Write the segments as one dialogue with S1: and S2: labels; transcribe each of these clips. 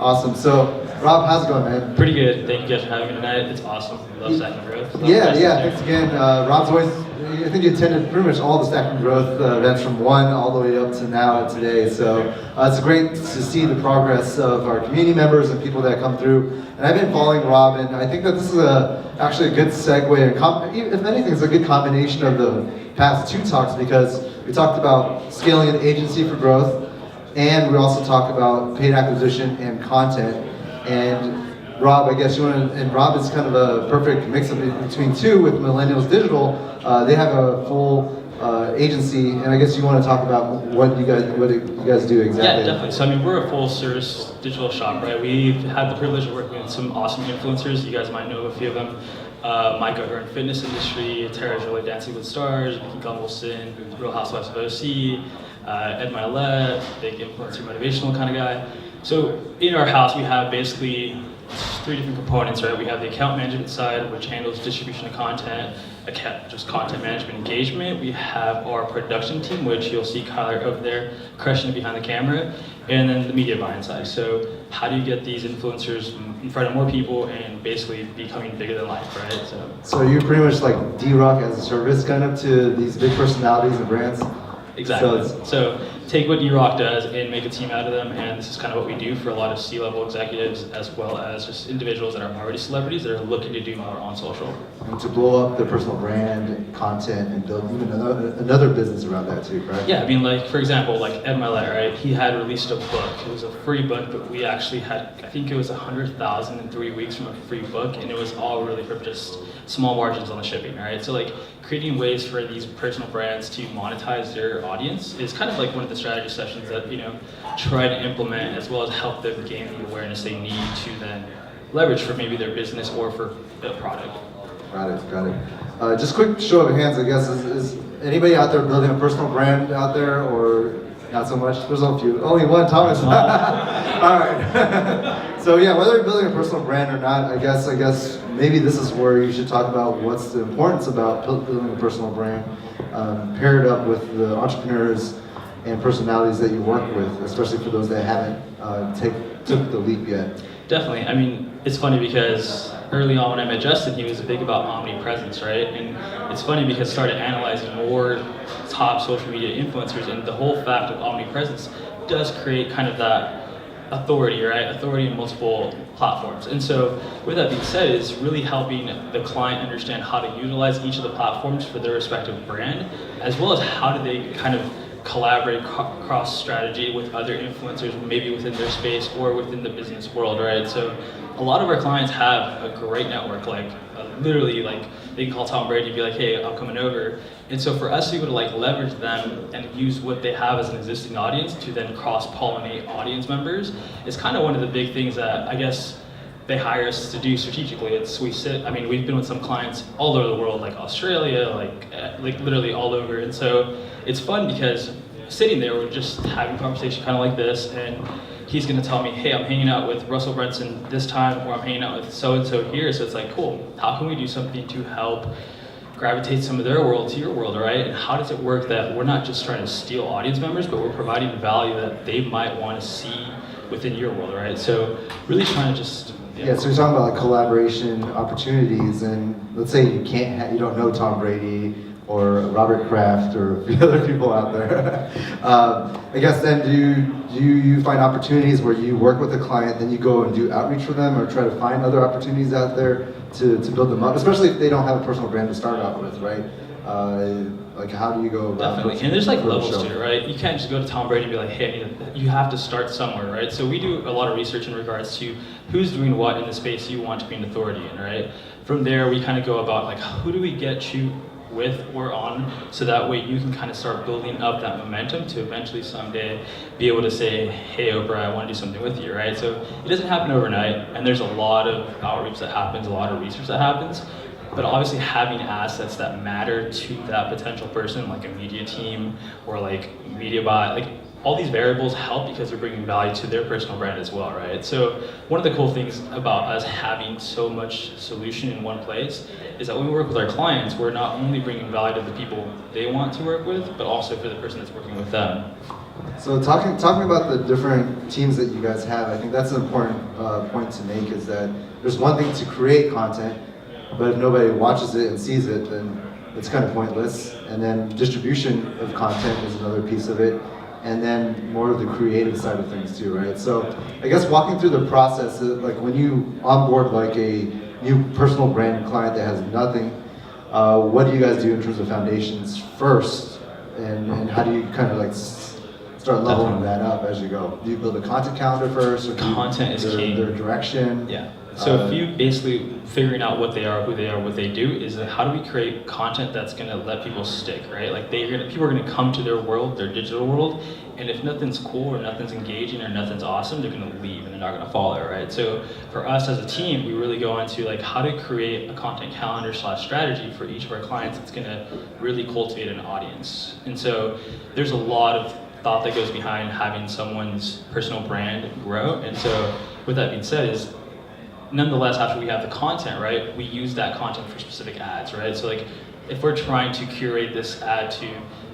S1: Awesome. So, Rob, how's it going, man?
S2: Pretty good. Thank you guys for having me tonight. It's awesome. Love Stacking Growth.
S1: Yeah. Thanks again. Rob's always, I think you attended pretty much all the Stacking Growth events from one all the way up to now today. So it's great to see the progress of our community members and people that come through. And I've been following Rob, and I think that this is actually a good segue. If anything, it's a good combination of the past two talks, because we talked about scaling an agency for growth, and we also talked about paid acquisition and content. And Rob, I guess and Rob is kind of a perfect mix-up between two with Millenial Digital. They have a full agency, and I guess you want to talk about what you guys do exactly.
S2: Yeah, definitely. So I mean, we're a full-service digital shop, right? We've had the privilege of working with some awesome influencers. You guys might know a few of them. Micah, who are in the fitness industry, Torres, really Dancing with Stars, Vicky Gumbelson, Real Housewives of OC, Ed Milet, big influencer, motivational kind of guy. So in our house, we have basically three different components, right? We have the account management side, which handles distribution of content, just content management engagement. We have our production team, which you'll see Kyler over there crushing it behind the camera, and then the media buying side. So how do you get these influencers in front of more people and basically becoming bigger than life, right?
S1: So you're pretty much like D-Rock as a service kind of to these big personalities and brands?
S2: Exactly. So take what D-Rock does and make a team out of them, and this is kind of what we do for a lot of C-level executives, as well as just individuals that are already celebrities that are looking to do more on social.
S1: And to blow up their personal brand and content and build even another business around that too, correct?
S2: Yeah, I mean, like, for example, like Ed Milet, right? He had released a book. It was a free book, but we actually had, I think it was 100,000 in 3 weeks from a free book, and it was all really from just small margins on the shipping, right? So like creating ways for these personal brands to monetize their audience is kind of like one of the strategy sessions that, try to implement, as well as help them gain the awareness they need to then leverage for maybe their business or for a product.
S1: Got it. Just quick show of hands, I guess. Is anybody out there building a personal brand out there, or not so much? There's a few. Only one, Thomas. All right. So yeah, whether you're building a personal brand or not, I guess maybe this is where you should talk about what's the importance about building a personal brand, paired up with the entrepreneurs and personalities that you work with, especially for those that haven't took the leap yet.
S2: Definitely. I mean, it's funny because early on when I met Justin, he was big about omnipresence, right? And it's funny because I started analyzing more top social media influencers, and the whole fact of omnipresence does create kind of that authority, right? Authority in multiple platforms. And so with that being said, it's really helping the client understand how to utilize each of the platforms for their respective brand, as well as how do they kind of collaborate cross strategy with other influencers, maybe within their space or within the business world, right? So a lot of our clients have a great network, literally they can call Tom Brady and be like, hey, I'm coming over. And so for us to be able to leverage them and use what they have as an existing audience to then cross-pollinate audience members is kind of one of the big things that I guess they hire us to do strategically. We've been with some clients all over the world, like Australia, like literally all over. And so it's fun because sitting there, we're just having a conversation kind of like this, and he's going to tell me, hey, I'm hanging out with Russell Brunson this time, or I'm hanging out with so-and-so here. So it's like, cool, how can we do something to help gravitate some of their world to your world, right? And how does it work that we're not just trying to steal audience members, but we're providing value that they might want to see within your world, right? So really trying to just...
S1: Yeah, so you're talking about collaboration opportunities, and let's say you don't know Tom Brady or Robert Kraft or a few other people out there. I guess then do you find opportunities where you work with a client, then you go and do outreach for them, or try to find other opportunities out there to build them up, especially if they don't have a personal brand to start out with, right? How do you go about
S2: Definitely, and there's levels to it, right? You can't just go to Tom Brady and be like, hey, you have to start somewhere, right? So we do a lot of research in regards to who's doing what in the space you want to be an authority in, right? From there, we kind of go about who do we get you with or on, so that way you can kind of start building up that momentum to eventually someday be able to say, hey Oprah, I want to do something with you, right? So it doesn't happen overnight, and there's a lot of outreach that happens, a lot of research that happens, but obviously having assets that matter to that potential person, like a media team or media buy, all these variables help because they're bringing value to their personal brand as well, right? So one of the cool things about us having so much solution in one place is that when we work with our clients, we're not only bringing value to the people they want to work with, but also for the person that's working with them.
S1: So talking about the different teams that you guys have, I think that's an important point to make, is that there's one thing to create content, but if nobody watches it and sees it, then it's kind of pointless. And then distribution of content is another piece of it, and then more of the creative side of things too, right? So I guess walking through the process, like when you onboard like a new personal brand client that has nothing, what do you guys do in terms of foundations first, and how do you kind of like start leveling that up as you go? Do you build a content calendar first, or
S2: content is key.
S1: Their direction?
S2: Yeah. So if you basically figuring out what they are, who they are, what they do, is how do we create content that's going to let people stick, right? Like people are going to come to their world, their digital world, and if nothing's cool or nothing's engaging or nothing's awesome, they're going to leave and they're not going to follow, right? So for us as a team, we really go into like how to create a content calendar / strategy for each of our clients that's going to really cultivate an audience. And so there's a lot of thought that goes behind having someone's personal brand grow. And so with that being said, is nonetheless, after we have the content, right, we use that content for specific ads, right? So like, if we're trying to curate this ad to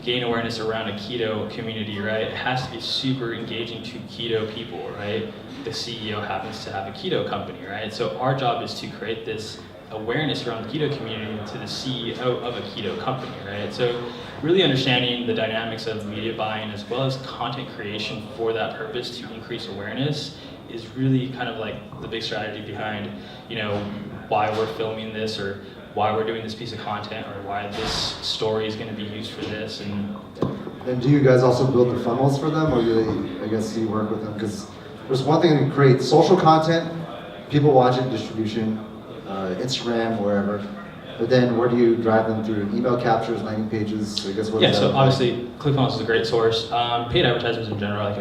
S2: gain awareness around a keto community, right, it has to be super engaging to keto people, right? The CEO happens to have a keto company, right? So our job is to create this awareness around the keto community to the CEO of a keto company, right? So really understanding the dynamics of media buying as well as content creation for that purpose to increase awareness is really kind of like the big strategy behind, why we're filming this, or why we're doing this piece of content, or why this story is going to be used for this. And
S1: do you guys also build the funnels for them, or I guess do you work with them? Because there's one thing to create social content, people watch it, distribution, Instagram, wherever. But then where do you drive them through? Email captures, landing pages? I guess what is that?
S2: So obviously ClickFunnels is a great source. Paid advertisements in general,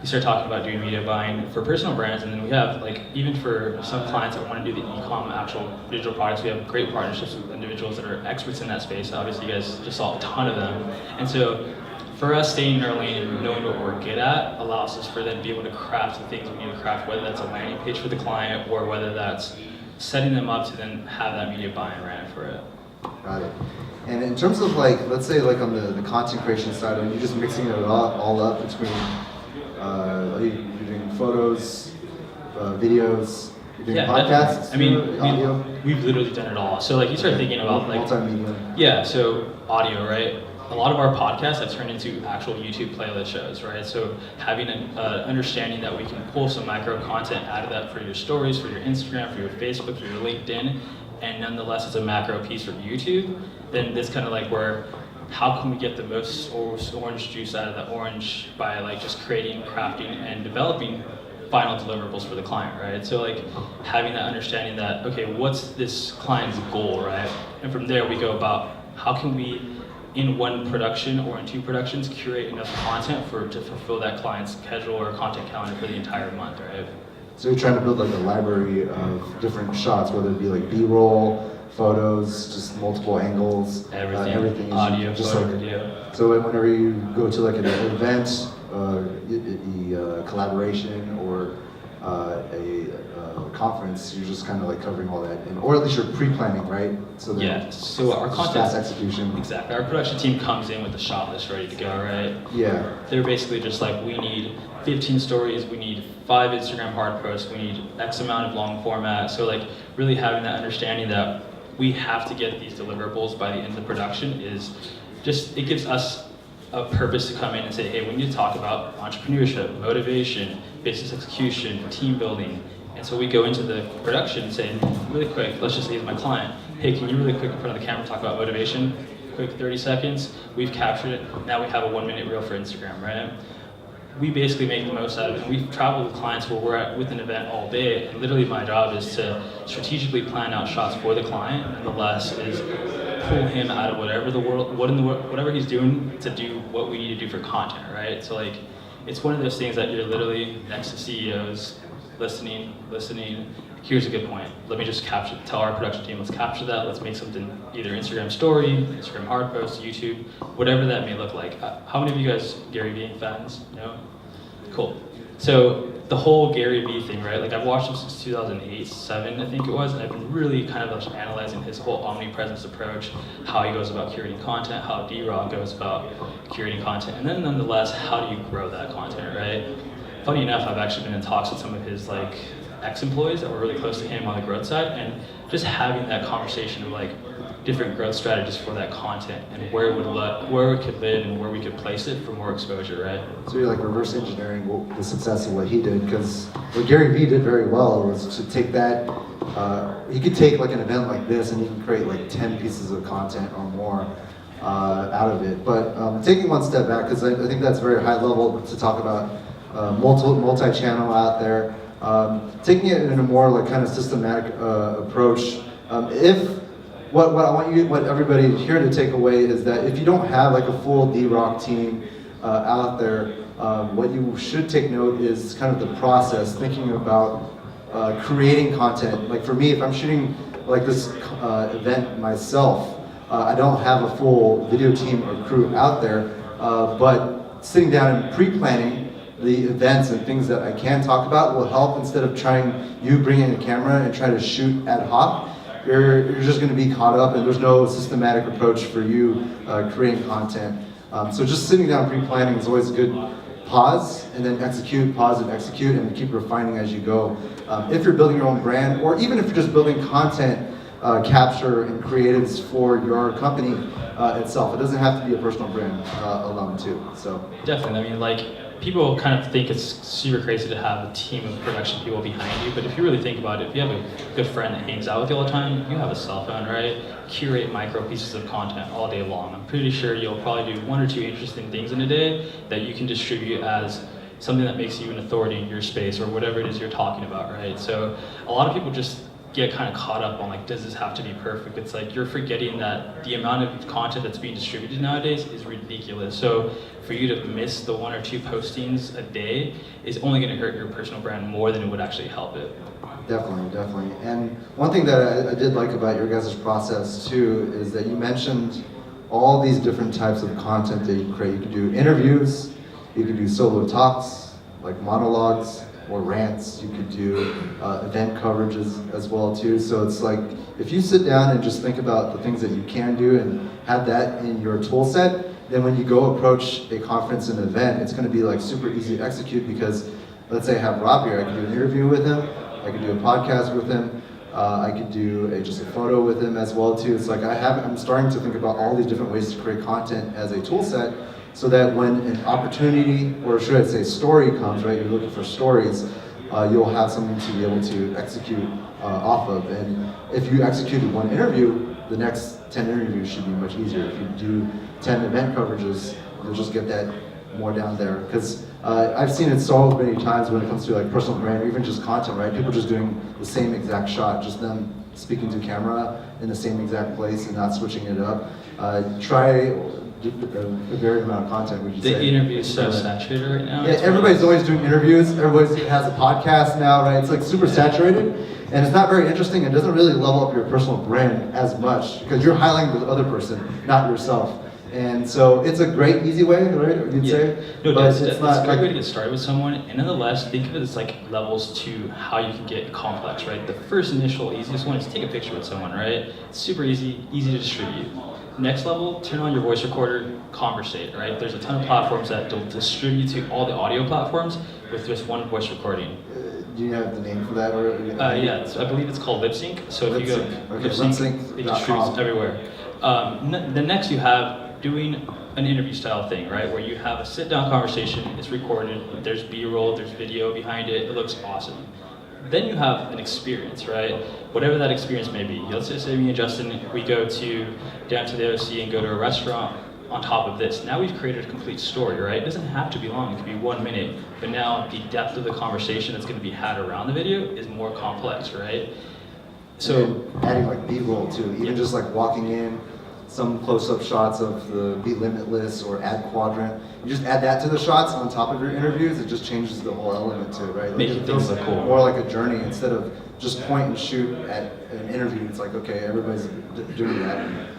S2: you start talking about doing media buying for personal brands, and then we have, even for some clients that want to do the e-com actual digital products, we have great partnerships with individuals that are experts in that space. Obviously, you guys just saw a ton of them. And so for us, staying in our lane and knowing what we're good at allows us for them to be able to craft the things we need to craft, whether that's a landing page for the client or whether that's setting them up to then have that media buying ran for it.
S1: Got it. And in terms of let's say on the content creation side, are you just mixing it all up between are you doing photos, videos, you're doing podcasts?
S2: We've literally done it all. So you start thinking about
S1: multimedia.
S2: Yeah, so audio, right? A lot of our podcasts have turned into actual YouTube playlist shows, right? So having an understanding that we can pull some micro content out of that for your stories, for your Instagram, for your Facebook, for your LinkedIn, and nonetheless it's a macro piece for YouTube, then this kind of where how can we get the most orange juice out of the orange by just creating, crafting, and developing final deliverables for the client, right? So having that understanding that, okay, what's this client's goal, right? And from there we go about how can we, in one production or in two productions, curate enough content to fulfill that client's schedule or content calendar for the entire month, right?
S1: So you're trying to build a library of different shots, whether it be BRoll, photos, just multiple angles, everything.
S2: Audio, just photo, video.
S1: So whenever you go to an event, a collaboration, or a conference, you're just kind of covering all that, or at least you're pre-planning, right?
S2: So our content,
S1: fast execution.
S2: Exactly. Our production team comes in with the shot list ready to go, right?
S1: Yeah.
S2: They're basically just we need 15 stories, we need 5 Instagram hard posts, we need X amount of long format. So really having that understanding that we have to get these deliverables by the end of production is just, it gives us a purpose to come in and say, hey, we need to talk about entrepreneurship, motivation, business execution, team building. And so we go into the production and say, really quick, let's just say he's my client. Hey, can you really quick in front of the camera talk about motivation? Quick 30 seconds, we've captured it. Now we have a 1-minute reel for Instagram, right? We basically make the most out of it. And we've traveled with clients where we're with an event all day, and literally my job is to strategically plan out shots for the client, and the less is pull him out of whatever he's doing to do what we need to do for content, right? So it's one of those things that you're literally next to CEOs, listening. Here's a good point. Let me just tell our production team, let's capture that. Let's make something, either Instagram story, Instagram hard post, YouTube, whatever that may look like. How many of you guys Gary Vee fans? No? Cool. So the whole Gary Vee thing, right? Like I've watched him since 2008, 7, I think it was, and I've been really kind of analyzing his whole omnipresence approach, how he goes about curating content, how BRoll goes about curating content, and then nonetheless, how do you grow that content, right? Funny enough, I've actually been in talks with some of his like ex-employees that were really close to him on the growth side, and just having that conversation of like different growth strategies for that content and where it could live and where we could place it for more exposure, right?
S1: So you're like reverse engineering the success of what he did, because what Gary Vee did very well was to take that, he could take like an event like this and he can create like 10 pieces of content or more out of it. But taking one step back, because I think that's very high level to talk about multi-channel out there, taking it in a more like kind of systematic approach. What everybody here to take away is that if you don't have like a full DRock team out there, what you should take note is kind of the process, thinking about creating content. Like for me, if I'm shooting like this event myself, I don't have a full video team or crew out there, but sitting down and pre-planning the events and things that I can talk about will help, instead of you bringing a camera and trying to shoot ad hoc. You're just going to be caught up, and there's no systematic approach for you creating content. So just sitting down pre-planning is always a good pause, and then execute, pause and execute, and keep refining as you go. If you're building your own brand, or even if you're just building content capture and creatives for your company itself, it doesn't have to be a personal brand alone too. So
S2: definitely, I mean, like, people kind of think it's super crazy to have a team of production people behind you, but if you really think about it, if you have a good friend that hangs out with you all the time, you have a cell phone, right? Curate micro pieces of content all day long. I'm pretty sure you'll probably do 1 or 2 interesting things in a day that you can distribute as something that makes you an authority in your space or whatever it is you're talking about, right? So a lot of people just get kind of caught up on like, does this have to be perfect? It's like you're forgetting that the amount of content that's being distributed nowadays is ridiculous. So for you to miss the 1 or 2 postings a day is only going to hurt your personal brand more than it would actually help it.
S1: Definitely. And one thing that I did like about your guys' process too is that you mentioned all these different types of content that you can create. You can do interviews, you can do solo talks, like monologues, or rants. You could do event coverages as well too. So it's like, if you sit down and just think about the things that you can do and have that in your tool set, then when you go approach a conference and event, it's going to be like super easy to execute, because let's say I have Rob here, I can do an interview with him, I can do a podcast with him, I could do just a photo with him as well too. It's like I'm starting to think about all these different ways to create content as a tool set, so that when an opportunity, or should I say story comes, right, you're looking for stories, you'll have something to be able to execute off of. And if you executed 1 interview, the next 10 interviews should be much easier. If you do 10 event coverages, you'll just get that more down there. Because I've seen it so many times when it comes to like personal brand or even just content, right? People just doing the same exact shot, just them speaking to camera in the same exact place and not switching it up. Try a varied amount of content, would you say?
S2: The interview is so saturated right now.
S1: Yeah, everybody's always doing interviews. Everybody has a podcast now, right? It's like super saturated, and it's not very interesting. It doesn't really level up your personal brand as much, because you're highlighting the other person, not yourself. And so it's a great, easy way, right? You'd say?
S2: No,
S1: but
S2: it's
S1: it's not
S2: a great
S1: like,
S2: way to get started with someone, and nonetheless, think of it as like levels to how you can get complex, right? The first initial, easiest one is take a picture with someone, right? It's super easy to distribute. Next level, turn on your voice recorder, conversate, right? There's a ton of platforms that will distribute to all the audio platforms with just 1 voice recording.
S1: do you have the name for that? Or,
S2: yeah, I believe it's called lip sync. So if you go
S1: okay,
S2: lip sync, it distributes everywhere. The next you have doing an interview style thing, right? Where you have a sit down conversation, it's recorded, there's B-roll, there's video behind it, it looks awesome. Then you have an experience, right? Whatever that experience may be. Let's just say me and Justin, we go down to the OC and go to a restaurant on top of this. Now we've created a complete story, right? It doesn't have to be long, it could be 1 minute, but now the depth of the conversation that's gonna be had around the video is more complex, right? So
S1: adding like B-roll too, even just like walking in, some close-up shots of the Be Limitless or Ad Quadrant. You just add that to the shots on top of your interviews, it just changes the whole element to it, right?
S2: Making things look cool.
S1: More like a journey instead of just point and shoot at an interview. It's like, okay, everybody's doing that.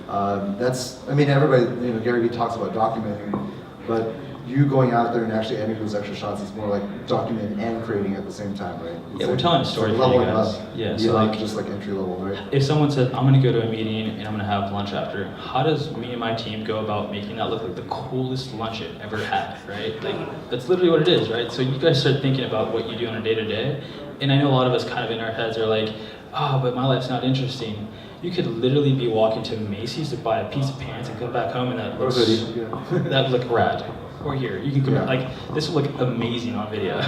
S1: Everybody, Gary Vee talks about documenting, but you going out there and actually adding those extra shots is more like documenting and creating at the same time, right?
S2: Yeah, we're telling a story for you
S1: leveling
S2: guys.
S1: up.
S2: Yeah,
S1: so
S2: like
S1: just like entry level, right?
S2: if someone says, I'm going to go to a meeting and I'm going to have lunch after, how does me and my team go about making that look like the coolest lunch it ever had, right? Like, that's literally what it is, right? So you guys start thinking about what you do on a day-to-day, and I know a lot of us kind of in our heads are like, oh, but my life's not interesting. You could literally be walking to Macy's to buy a piece of pants and come back home and that looks, that would look rad. Or here, you can come, like, this will look amazing on video.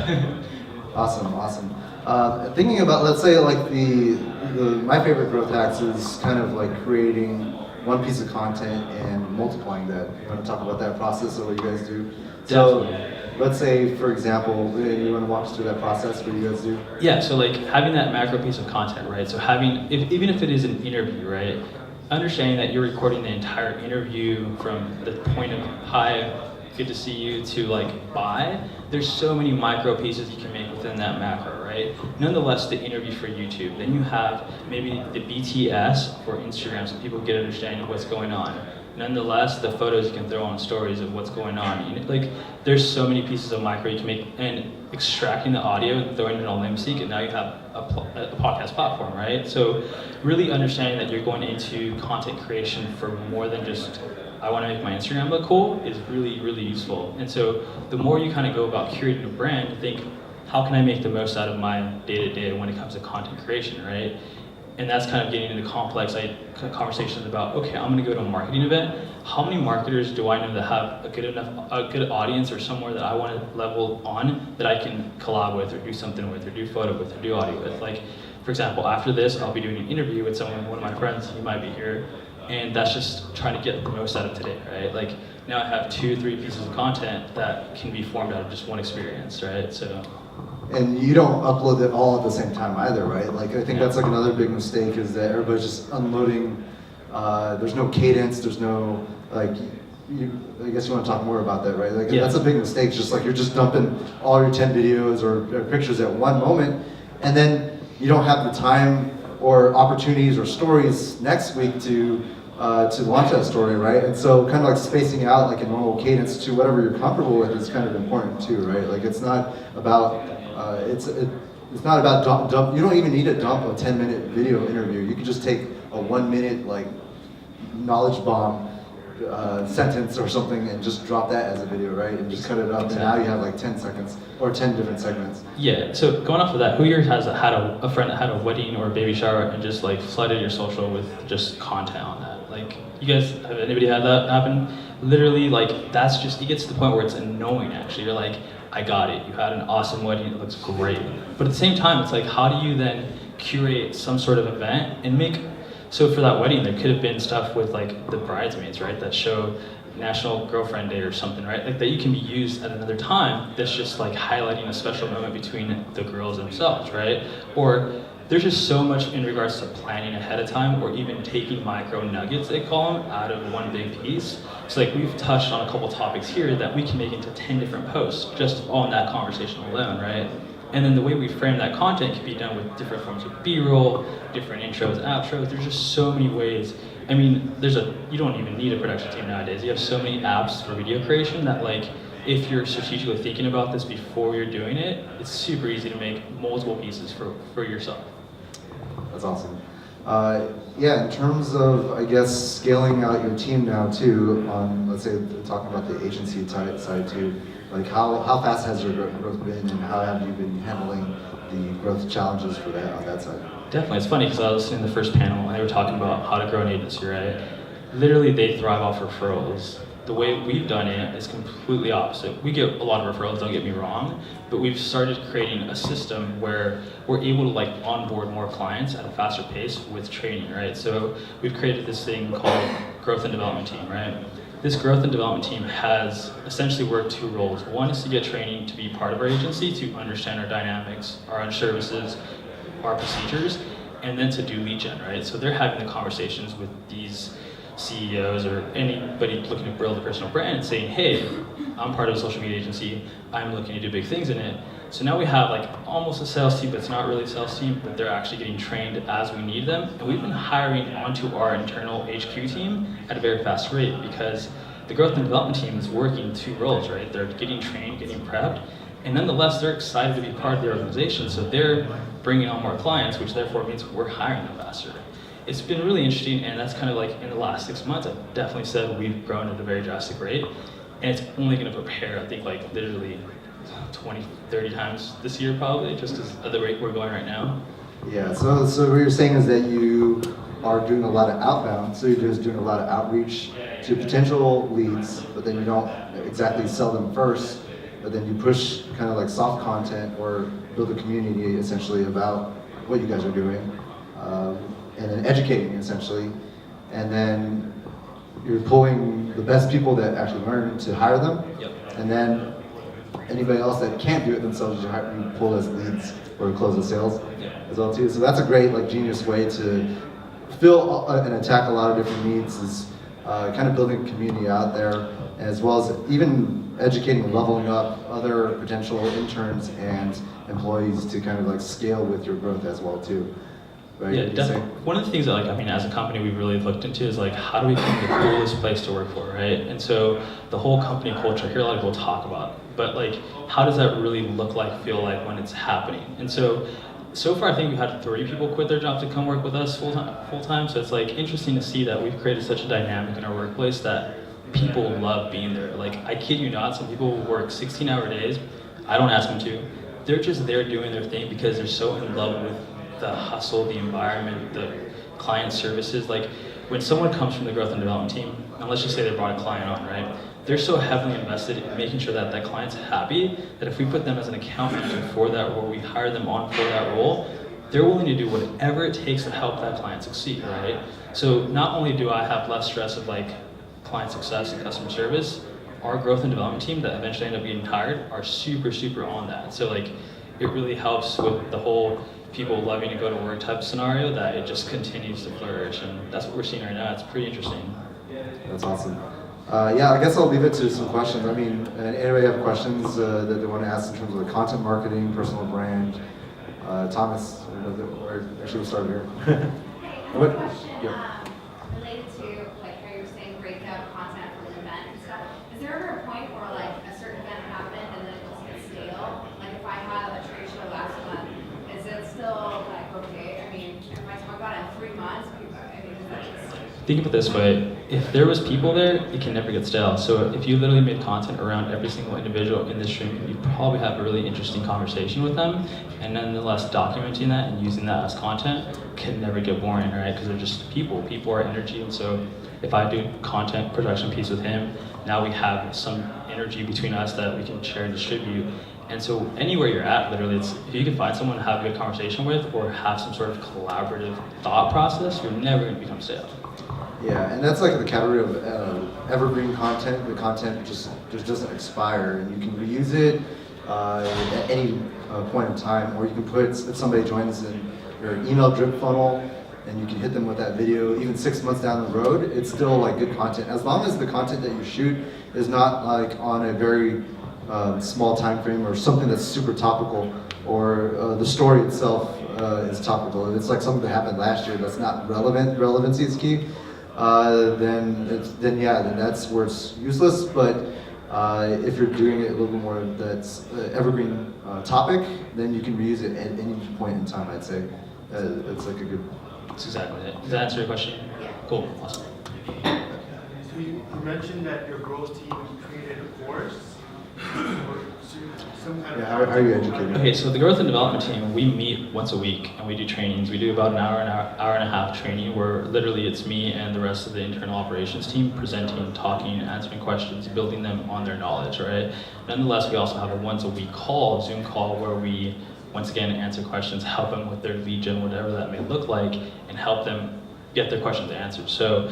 S1: Awesome, awesome. Thinking about, let's say, like my favorite growth hacks is kind of like creating one piece of content and multiplying that. You want to talk about that process of what you guys do?
S2: Definitely.
S1: So, let's say, for example, you want to walk us through that process, what you guys do?
S2: Yeah, so like having that macro piece of content, right? So having, even if it is an interview, right? Understanding that you're recording the entire interview from the point of, hi, good to see you, to like bye. There's so many micro pieces you can make within that macro, right? Nonetheless, the interview for YouTube. Then you have maybe the BTS for Instagram so people get understanding of what's going on. Nonetheless, the photos you can throw on stories of what's going on. You know, like, there's so many pieces of micro you can make, and extracting the audio and throwing it in a Limseek, and now you have a podcast platform, right? So really understanding that you're going into content creation for more than just, I want to make my Instagram look cool, is really, really useful. And so the more you kind of go about curating a brand, think, how can I make the most out of my day-to-day when it comes to content creation, right? And that's kind of getting into complex conversations about, okay, I'm going to go to a marketing event. How many marketers do I know that have a good audience or somewhere that I want to level on that I can collab with or do something with or do photo with or do audio with? Like, for example, after this, I'll be doing an interview with someone, one of my friends, he might be here, and that's just trying to get the most out of today, right? Like, now I have 2 or 3 pieces of content that can be formed out of just one experience, right? So.
S1: And you don't upload it all at the same time either, right? Like, I think that's like another big mistake is that everybody's just unloading. There's no cadence. There's no, like, I guess you want to talk more about that, right? Like, that's a big mistake. It's just like you're just dumping all your 10 videos or pictures at one moment, and then you don't have the time or opportunities or stories next week to launch that story, right? And so kind of like spacing out like a normal cadence to whatever you're comfortable with is kind of important too, right? Like, it's not about it's not about dump. You don't even need to dump a 10-minute video interview. You can just take a 1-minute like knowledge bomb sentence or something and just drop that as a video, right? And just cut it up, and now you have like 10 seconds or 10 different segments.
S2: Yeah. So going off of that, who here has had a friend that had a wedding or a baby shower and just like flooded your social with just content on that? Like, you guys, have anybody had that happen? Literally, like, that's just, it gets to the point where it's annoying. Actually, you're like, I got it. You had an awesome wedding. It looks great. But at the same time, it's like, how do you then curate some sort of event and make? So for that wedding, there could have been stuff with like the bridesmaids, right? That show National Girlfriend Day or something, right? Like, that you can be used at another time. That's just like highlighting a special moment between the girls themselves, right? Or there's just so much in regards to planning ahead of time, or even taking micro nuggets, they call them, out of one big piece. So like, we've touched on a couple topics here that we can make into 10 different posts just on that conversation alone, right? And then the way we frame that content can be done with different forms of B-roll, different intros, outros. There's just so many ways. I mean, you don't even need a production team nowadays. You have so many apps for video creation that, like, if you're strategically thinking about this before you're doing it, it's super easy to make multiple pieces for yourself.
S1: That's awesome. Yeah, in terms of, I guess, scaling out your team now too, on, let's say, talking about the agency side too, like, how fast has your growth been, and how have you been handling the growth challenges for that on that side?
S2: Definitely. It's funny because I was listening to the first panel and they were talking about how to grow an agency, right? Literally, they thrive off referrals. The way we've done it is completely opposite. We get a lot of referrals, don't get me wrong, but we've started creating a system where we're able to like onboard more clients at a faster pace with training, right? So we've created this thing called growth and development team, right? This growth and development team has essentially worked 2 roles. One is to get training to be part of our agency, to understand our dynamics, our services, our procedures, and then to do lead gen, right? So they're having the conversations with these CEOs or anybody looking to build a personal brand and saying, hey, I'm part of a social media agency, I'm looking to do big things in it. So now we have like almost a sales team, but it's not really a sales team, but they're actually getting trained as we need them. And we've been hiring onto our internal HQ team at a very fast rate because the growth and development team is working two roles, right? They're getting trained, getting prepped, and nonetheless, they're excited to be part of the organization. So they're bringing on more clients, which therefore means we're hiring them faster. It's been really interesting, and that's kind of like in the last 6 months, I've definitely said we've grown at a very drastic rate, and it's only going to prepare, I think, like literally 20, 30 times this year probably, just because of the rate we're going right now.
S1: Yeah, so what you're saying is that you are doing a lot of outbound, so you're just doing a lot of outreach to potential leads, but then you don't exactly sell them first, but then you push kind of like soft content or build a community essentially about what you guys are doing, and then educating essentially, and then you're pulling the best people that actually learn to hire them,
S2: Yep.
S1: and then anybody else that can't do it themselves, you pull as leads or close the sales as well too. So that's a great, like, genius way to fill and attack a lot of different needs, is kind of building a community out there, as well as even educating and leveling up other potential interns and employees to kind of like scale with your growth as well too. Right?
S2: Yeah, definitely. One of the things that, like, I mean, as a company, we've really looked into is like, how do we become the coolest place to work for, right? And so the whole company culture, I hear a lot of people talk about, but like, how does that really look like, feel like when it's happening? And so far, I think we've had 30 people quit their job to come work with us full time. So it's like interesting to see that we've created such a dynamic in our workplace that people love being there. Like, I kid you not, some people work 16-hour days. I don't ask them to. They're just there doing their thing because they're so in love with the hustle, the environment, the client services. Like, when someone comes from the growth and development team, and let's just say they brought a client on, right? They're so heavily invested in making sure that that client's happy that if we put them as an account manager for that role, we hire them on for that role, they're willing to do whatever it takes to help that client succeed, right? So not only do I have less stress of like client success and customer service, our growth and development team that eventually end up getting hired are super on that. So like, it really helps with the whole people loving to go to work type scenario, that it just continues to flourish, and that's what we're seeing right now. It's pretty interesting.
S1: That's awesome. Yeah, I guess I'll leave it to some questions. I mean, anybody have questions that they want to ask in terms of the content marketing, personal brand? Thomas, or actually we'll start here.
S3: What? Question,
S1: Yeah.
S3: related to like how you were saying break out content from an event and stuff. Is there ever a point where like a certain event happened and then it just gets stale? Like if I had a trade show last month, is it still like okay? I mean, if I talk about it in 3 months, people, I mean, is that just
S2: Think of it this way, if there was people there, it can never get stale. So if you literally made content around every single individual in this room, you'd probably have a really interesting conversation with them, and nonetheless documenting that and using that as content can never get boring, right? Because they're just people are energy, and so if I do content production piece with him, now we have some energy between us that we can share and distribute. And so anywhere you're at, literally, it's, if you can find someone to have a good conversation with or have some sort of collaborative thought process, you're never going to become stale.
S1: Yeah, and that's like the category of evergreen content. The content just doesn't expire, and you can reuse it at any point in time, or you can put, if somebody joins in your email drip funnel, and you can hit them with that video, even 6 months down the road, it's still like good content. As long as the content that you shoot is not like on a very small time frame or something that's super topical, or the story itself is topical. If it's like something that happened last year that's not relevant, relevancy is key, then that's where it's useless. But if you're doing it a little bit more that's evergreen topic, then you can reuse it at any point in time, I'd say. It's like a good...
S2: That's exactly it. Does that answer your question?
S3: Yeah.
S2: Cool, awesome.
S4: So you mentioned that your growth team created a course or some kind of...
S1: Yeah, how are you educating?
S2: Okay, so the growth and development team, we meet once a week and we do trainings. We do about an hour and a half training where literally it's me and the rest of the internal operations team presenting, talking, answering questions, building them on their knowledge, right? Nonetheless, we also have a once a week call, Zoom call, where we once again answer questions, help them with their lead gen, whatever that may look like, and help them get their questions answered. So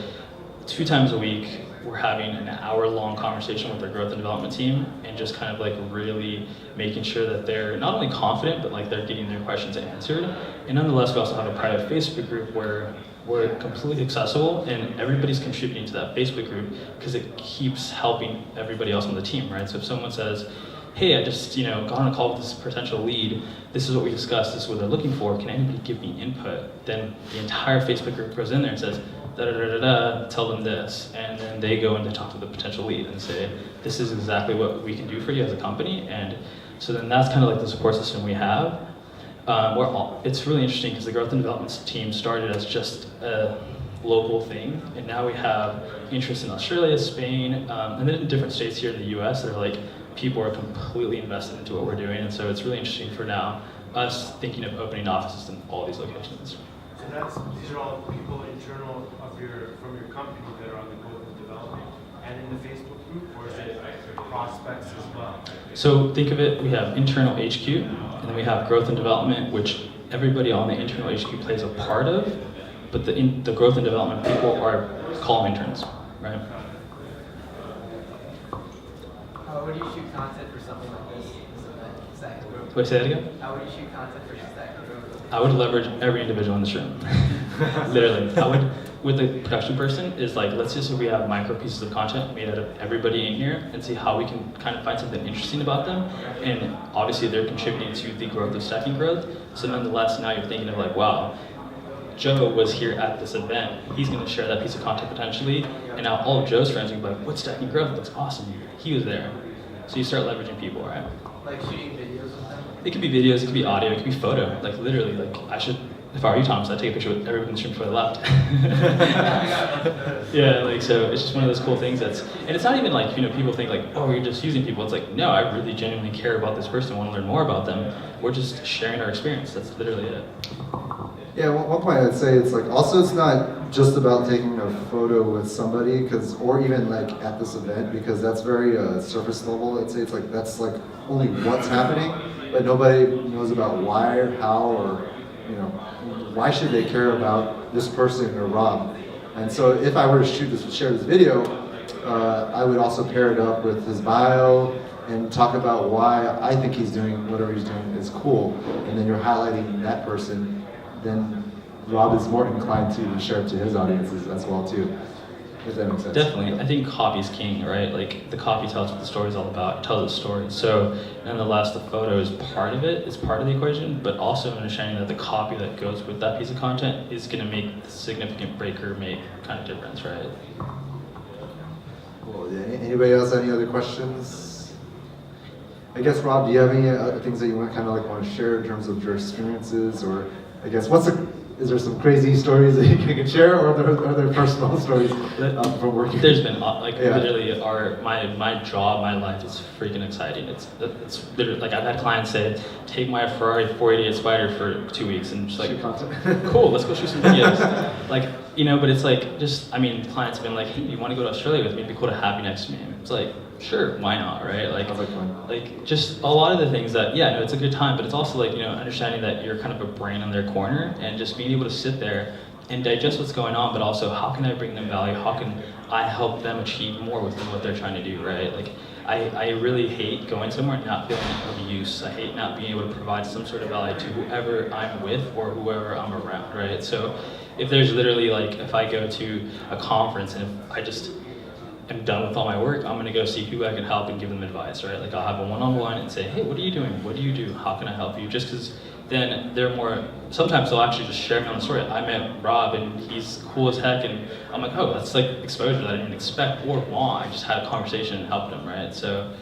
S2: 2 times a week, we're having an hour-long conversation with our growth and development team, and just kind of like really making sure that they're not only confident, but like they're getting their questions answered. And nonetheless, we also have a private Facebook group where we're completely accessible, and everybody's contributing to that Facebook group because it keeps helping everybody else on the team, right? So if someone says, hey, I just got on a call with this potential lead, this is what we discussed, this is what they're looking for, can anybody give me input? Then the entire Facebook group goes in there and says, tell them this, and then they go and they talk to the potential lead and say, this is exactly what we can do for you as a company. And so then that's kind of like the support system we have. It's really interesting because the growth and development team started as just a local thing, and now we have interest in Australia, Spain, and then in different states here in the US that are like, people are completely invested into what we're doing, and so it's really interesting for now, us thinking of opening offices in all these locations.
S4: So these are all people internal from your company that are on the growth and development and in the Facebook group, or is it prospects as well?
S2: So think of it, we have internal HQ, and then we have growth and development, which everybody on the internal HQ plays a part of, but the growth and development people call them interns, right?
S5: How would you shoot content for something like this event, Stack and Growth?
S2: Wait, say that again?
S5: How would you shoot content for Stack and Growth?
S2: I would leverage every individual in this room. Literally. I would, with the production person, is like, let's just say we have micro pieces of content made out of everybody in here and see how we can kind of find something interesting about them. And obviously they're contributing to the growth of Stacking Growth. So nonetheless, now you're thinking of like, wow, Joe was here at this event. He's going to share that piece of content potentially. And now all of Joe's friends are going to be like, what's Stacking Growth? It looks awesome. He was there. So you start leveraging people, right?
S5: Like shooting videos with them?
S2: It could be videos, it could be audio, it could be photo. Like literally, like if I were you, Thomas, I'd take a picture with everyone in the stream before they left. Yeah, like so it's just one of those cool things and it's not even like, people think like, oh, you're just using people. It's like, no, I really genuinely care about this person, want to learn more about them. We're just sharing our experience. That's literally it.
S1: Yeah, one point I'd say it's like also it's not just about taking a photo with somebody or even like at this event because that's very surface level. I'd say it's like that's like only what's happening, but nobody knows about why or how or why should they care about this person or Rob. And so if I were to share this video, I would also pair it up with his bio and talk about why I think he's doing whatever he's doing is cool, and then you're highlighting that person. Then Rob is more inclined to share it to his audiences as well too, if that makes sense.
S2: Definitely. I think copy is king, right? Like the copy tells what the story is all about. It tells a story. So nonetheless, the photo is part of it, it's part of the equation, but also understanding that the copy that goes with that piece of content is going to make the significant break or make kind of difference, right?
S1: Cool. Yeah. Anybody else? Any other questions? I guess Rob, do you have any other things that you want to share in terms of your experiences, or I guess is there some crazy stories that you can share, or are there personal stories from working?
S2: There's been literally my job, my life is freaking exciting. It's literally like I've had clients say, take my Ferrari 488 Spider for 2 weeks, and just like, cool, let's go shoot some videos. But it's like clients have been like, hey, you want to go to Australia with me? It'd be cool to have you next to me. And it's like, sure, why not, right? Like just a lot of the things that, it's a good time, but it's also like, understanding that you're kind of a brain in their corner and just being able to sit there and digest what's going on, but also how can I bring them value? How can I help them achieve more within what they're trying to do, right? Like I really hate going somewhere and not feeling of use. I hate not being able to provide some sort of value to whoever I'm with or whoever I'm around, right? So if there's literally like, if I go to a conference and if I just am done with all my work, I'm gonna go see who I can help and give them advice, right? Like I'll have a one-on-one and say, hey, what are you doing? What do you do? How can I help you? Just because then sometimes they'll actually just share me on the story. I met Rob and he's cool as heck, and I'm like, oh, that's like exposure that I didn't expect or want. I just had a conversation and helped them, right? So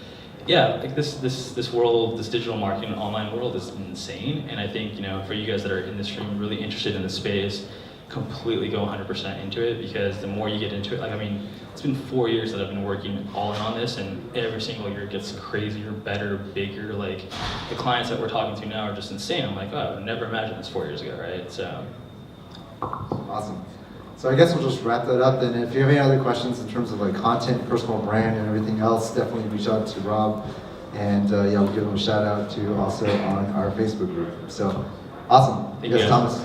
S2: yeah, like this world, this digital marketing online world is insane. And I think, for you guys that are in this room really interested in the space, completely go 100% into it, because the more you get into it, it's been 4 years that I've been working all in on this, and every single year it gets crazier, better, bigger. Like the clients that we're talking to now are just insane. I'm like, oh, I would never imagined this 4 years ago, right? So
S1: awesome. So I guess we'll just wrap that up then. If you have any other questions in terms of like content, personal brand, and everything else, definitely reach out to Rob, and we'll give him a shout out to also on our Facebook group. So awesome.
S2: Thank you,
S1: Thomas.